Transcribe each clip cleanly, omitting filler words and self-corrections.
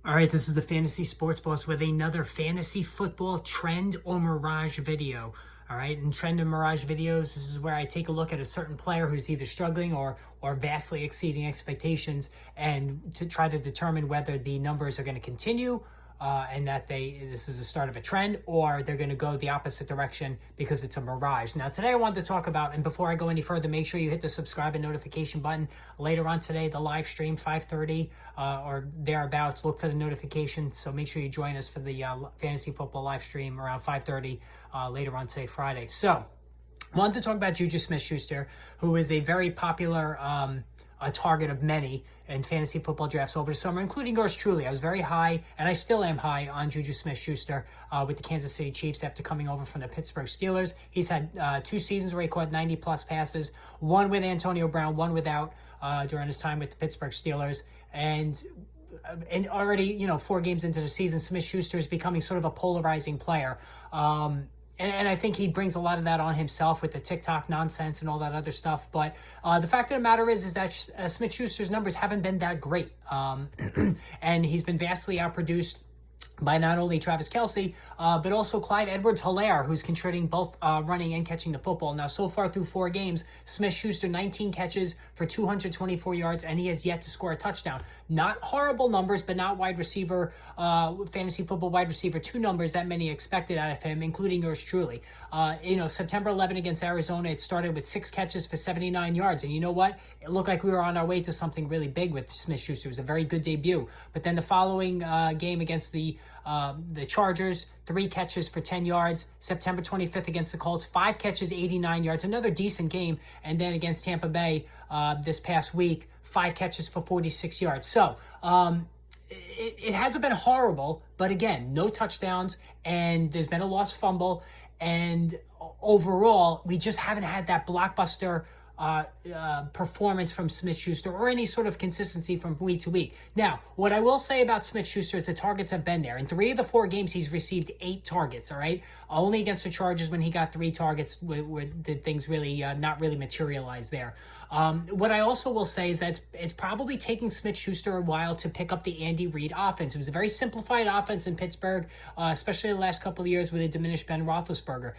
All right, this is the Fantasy Sports Boss with another fantasy football trend or Mirage video. All right, in trend and Mirage videos, this is where I take a look at a certain player who's either struggling or vastly exceeding expectations, and to try to determine whether the numbers are going to continue and that this is the start of a trend, or they're going to go the opposite direction because it's a mirage. Now, today I wanted to talk about, and before I go any further, make sure you hit the subscribe and notification button. Later on today, the live stream, 5:30 or thereabouts, look for the notification. So make sure you join us for the fantasy football live stream around 5:30 later on today, Friday. So I wanted to talk about JuJu Smith-Schuster, who is a very popular a target of many in fantasy football drafts over the summer, including yours truly. I was very high, and I still am high on JuJu Smith-Schuster with the Kansas City Chiefs after coming over from the Pittsburgh Steelers. He's had 2 seasons where he caught 90-plus passes, one with Antonio Brown, one without during his time with the Pittsburgh Steelers. And already, 4 games into the season, Smith-Schuster is becoming sort of a polarizing player. And I think he brings a lot of that on himself with the TikTok nonsense and all that other stuff. But the fact of the matter is that Smith-Schuster's numbers haven't been that great. And he's been vastly outproduced by not only Travis Kelce, but also Clyde Edwards-Helaire, who's contributing both running and catching the football. Now, so far through 4 games, Smith-Schuster, 19 catches for 224 yards, and he has yet to score a touchdown. Not horrible numbers, but not wide receiver, fantasy football wide receiver 2 numbers that many expected out of him, including yours truly. September 11 against Arizona, it started with 6 catches for 79 yards. And you know what? It looked like we were on our way to something really big with Smith-Schuster. It was a very good debut. But then the following game against the Chargers, 3 catches for 10 yards. September 25th against the Colts, 5 catches, 89 yards. Another decent game. And then against Tampa Bay this past week, 5 catches for 46 yards. So it hasn't been horrible, but again, no touchdowns, and there's been a lost fumble. And overall, we just haven't had that blockbuster performance from Smith-Schuster or any sort of consistency from week to week. Now, what I will say about Smith-Schuster is the targets have been there. In 3 of the 4 games, he's received 8 targets, all right? Only against the Chargers when he got 3 targets did things really not really materialize there. What I also will say is that it's probably taking Smith-Schuster a while to pick up the Andy Reid offense. It was a very simplified offense in Pittsburgh, especially the last couple of years with a diminished Ben Roethlisberger.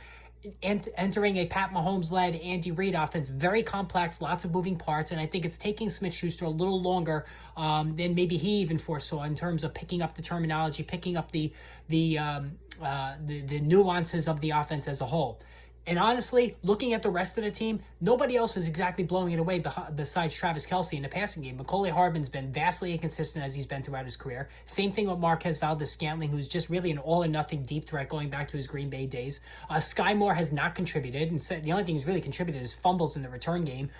Entering a Pat Mahomes-led Andy Reid offense, very complex, lots of moving parts, and I think it's taking Smith-Schuster a little longer than maybe he even foresaw in terms of picking up the terminology, picking up the nuances of the offense as a whole. And honestly, looking at the rest of the team, nobody else is exactly blowing it away besides Travis Kelce in the passing game. Mecole Hardman's been vastly inconsistent as he's been throughout his career. Same thing with Marquez Valdes-Scantling, who's just really an all-or-nothing deep threat going back to his Green Bay days. Sky Moore has not contributed, and the only thing he's really contributed is fumbles in the return game.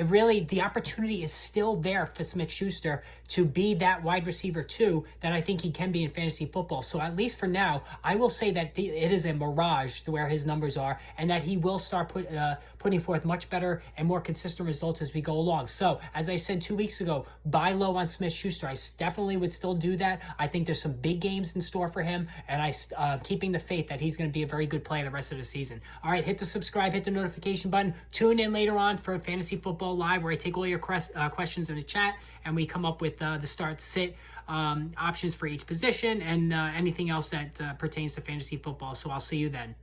Really, the opportunity is still there for Smith-Schuster to be that wide receiver 2 that I think he can be in fantasy football. So at least for now, I will say that it is a mirage to where his numbers are, and that he will start putting forth much better and more consistent results as we go along. So as I said 2 weeks ago, buy low on Smith-Schuster. I definitely would still do that. I think there's some big games in store for him, and keeping the faith that he's going to be a very good player the rest of the season. All right, hit the subscribe, hit the notification button. Tune in later on for Fantasy Football Live, where I take all your questions in the chat, and we come up with the start-sit options for each position and anything else that pertains to fantasy football. So I'll see you then.